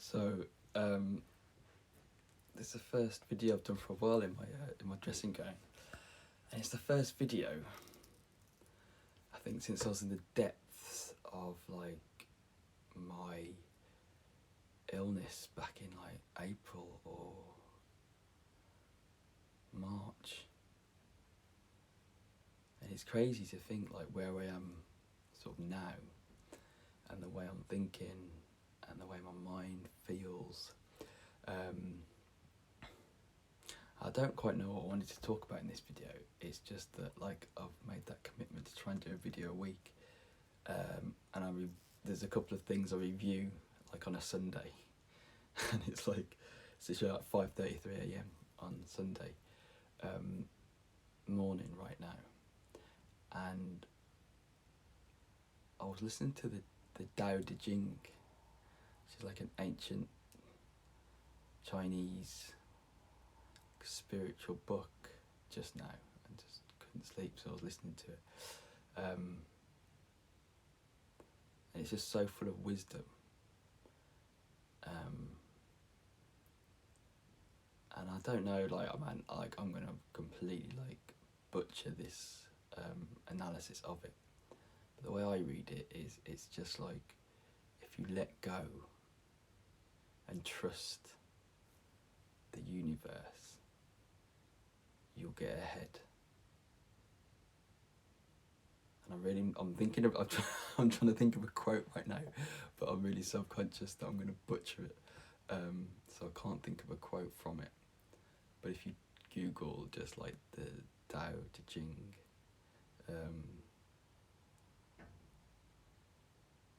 So, this is the first video I've done for a while in my dressing gown, and it's the first video I think since I was in the depths of like my illness back in like April or March, and it's crazy to think like where I am sort of now, and the way I'm thinking and the way my mind feels. I don't quite know what I wanted to talk about in this video. It's just that like I've made that commitment to try and do a video a week, and there's a couple of things I review like on a Sunday, and it's literally like 5:33 a.m. on Sunday morning right now, and I was listening to the Tao Te Ching, which is like an ancient Chinese spiritual book just now, and just couldn't sleep, so I was listening to it, and it's just so full of wisdom, and I don't know, I'm gonna completely like butcher this analysis of it, but the way I read it is it's just like if you let go and trust the universe, you'll get ahead. And I'm trying to think of a quote right now, but I'm really self-conscious that I'm going to butcher it, so I can't think of a quote from it. But if you Google just like the Tao Te Ching,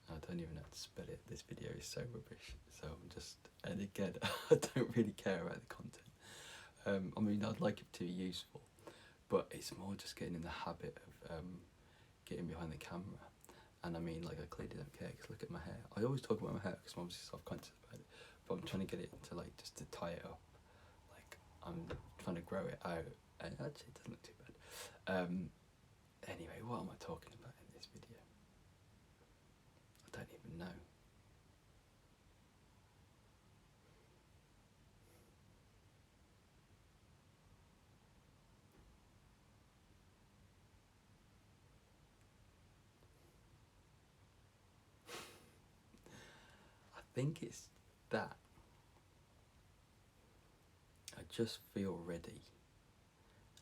I don't even know how to spell it. This video is so rubbish, so and again, I don't really care about the content. I mean, I'd like it to be useful, but it's more just getting in the habit of getting behind the camera. And I mean, like, I clearly don't care, because look at my hair. I always talk about my hair because I'm obviously self-conscious about it, but I'm trying to get it into like, just to tie it up. Like, I'm trying to grow it out, and actually it doesn't look too bad. Anyway, what am I talking about in this video? I don't even know. I think it's that I just feel ready.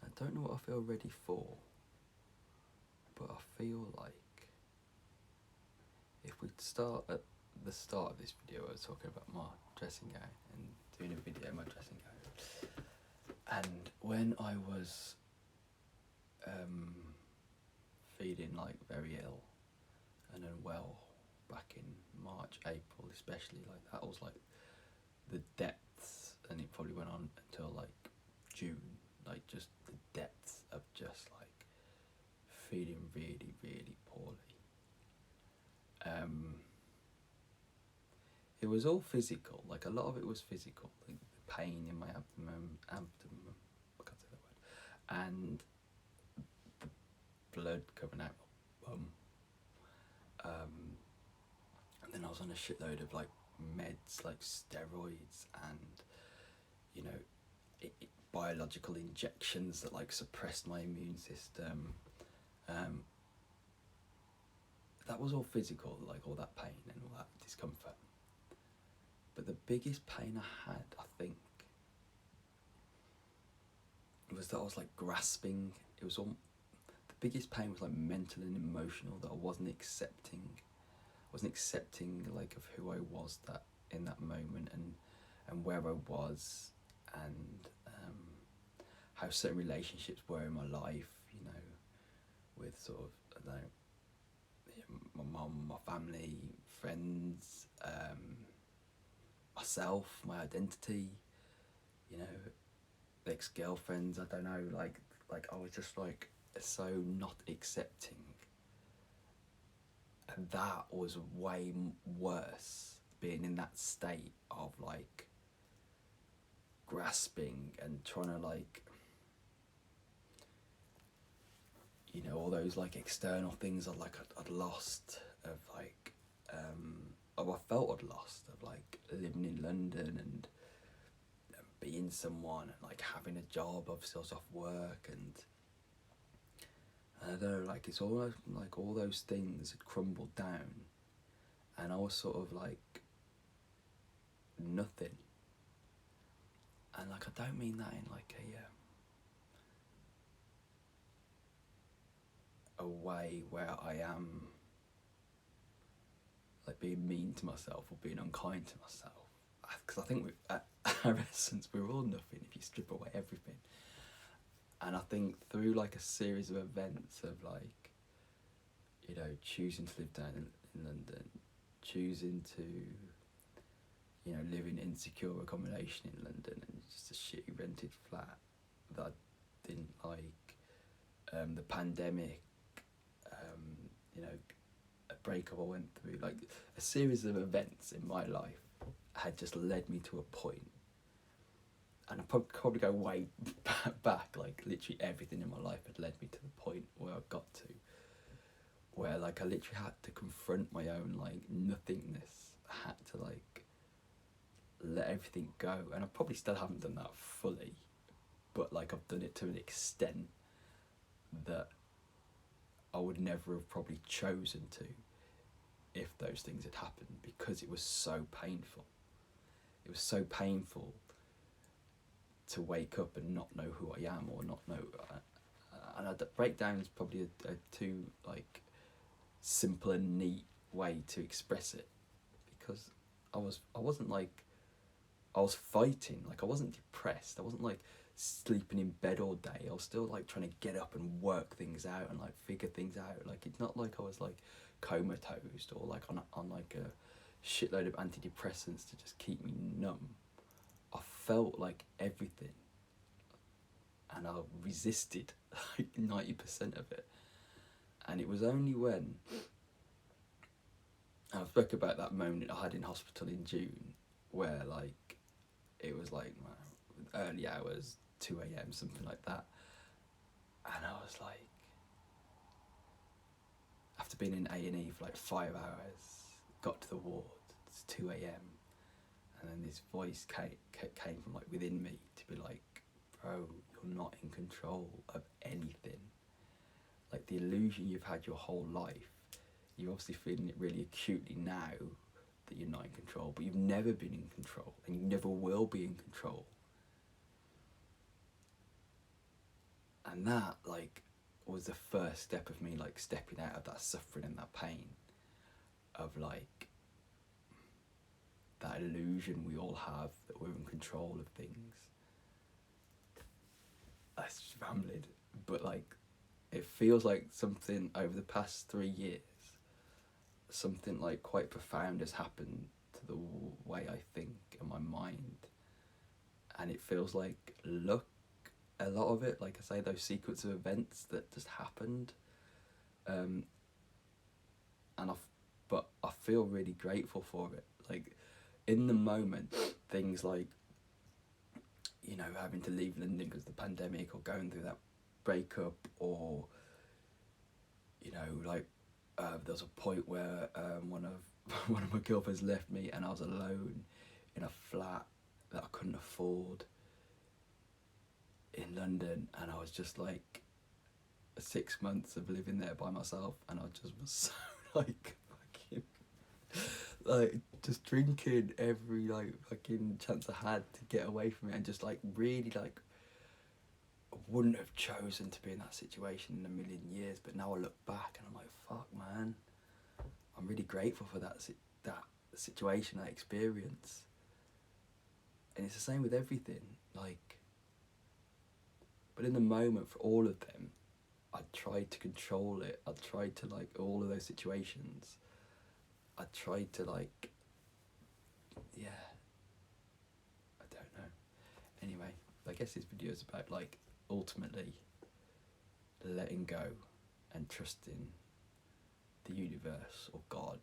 I don't know what I feel ready for, but I feel like if we start at the start of this video, I was talking about my dressing gown and doing a video in my dressing gown. And when I was feeling like very ill and unwell back in March, April especially, like that was like the depths, and it probably went on until like June, like just the depths of just like feeling really, really poorly. It was all physical, like a lot of it was physical, like the pain in my abdomen, I can't say that word, and the blood coming out my bum. And then I was on a shitload of like meds, like steroids, and you know, biological injections that like suppressed my immune system. That was all physical, like all that pain and all that discomfort. But the biggest pain I had, I think, was that I was like grasping. It was all, the biggest pain was like mental and emotional, that I wasn't accepting like of who I was that in that moment, and where I was, and how certain relationships were in my life, you know, with sort of, I don't know, my mum, my family, friends, myself, my identity, you know, ex-girlfriends, I don't know, like I was just like so not accepting, and that was way worse, being in that state of like grasping and trying to like, you know, all those like external things I'd lost, of like, I felt I'd lost, of like living in London and being someone and like having a job, obviously I was off work, and I don't know, like it's almost like all those things had crumbled down and I was sort of like nothing. And like I don't mean that in like a way where I am like being mean to myself or being unkind to myself, because I think at our essence we're all nothing if you strip away everything. And I think through like a series of events of like, you know, choosing to live down in London, choosing to, you know, live in insecure accommodation in London and just a shitty rented flat that I didn't like, the pandemic, you know, a breakup I went through, like a series of events in my life had just led me to a point. And I'd probably go way back, like literally everything in my life had led me to the point where I got to, where like I literally had to confront my own like nothingness. I had to like let everything go, and I probably still haven't done that fully, but like I've done it to an extent that I would never have probably chosen to if those things had happened, because it was so painful. It was so painful to wake up and not know who I am, or not know, and breakdown is probably a too like simple and neat way to express it, because I wasn't like, I was fighting, like I wasn't depressed, I wasn't like sleeping in bed all day, I was still like trying to get up and work things out and like figure things out. Like it's not like I was like comatose or like on like a shitload of antidepressants to just keep me numb. I felt like everything, and I resisted like 90% of it. And it was only when I spoke about that moment I had in hospital in June, where like it was like early hours, 2 a.m, something like that, and I was like, after being in A&E for like 5 hours, got to the ward, it's 2 a.m, and then this voice came from like within me to be like, bro, you're not in control of anything. Like the illusion you've had your whole life, you're obviously feeling it really acutely now that you're not in control, but you've never been in control and you never will be in control. And that like was the first step of me like stepping out of that suffering and that pain of like that illusion we all have that we're in control of things. That's just rambling, but like it feels like something over the past 3 years, something like quite profound has happened to the way I think and my mind. And it feels like luck, a lot of it, like I say, those sequence of events that just happened. But I feel really grateful for it. Like in the moment, things like, you know, having to leave London because of the pandemic, or going through that breakup, or, you know, like there was a point where one of my girlfriends left me and I was alone in a flat that I couldn't afford in London, and I was just like 6 months of living there by myself, and I just was so like fucking like just drinking every like fucking chance I had to get away from it, and just like really like I wouldn't have chosen to be in that situation in a million years. But now I look back and I'm like, fuck man, I'm really grateful for that situation, that experience. And it's the same with everything, like, but in the moment for all of them, I tried to control it. I tried to like all of those situations, I tried to like, yeah, I don't know. Anyway, I guess this video is about like ultimately letting go and trusting the universe or God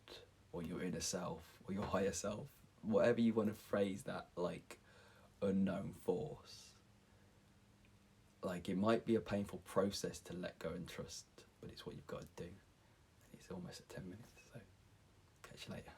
or your inner self or your higher self, whatever you want to phrase that like unknown force. Like it might be a painful process to let go and trust, but it's what you've got to do. And it's almost at 10 minutes, so catch you later.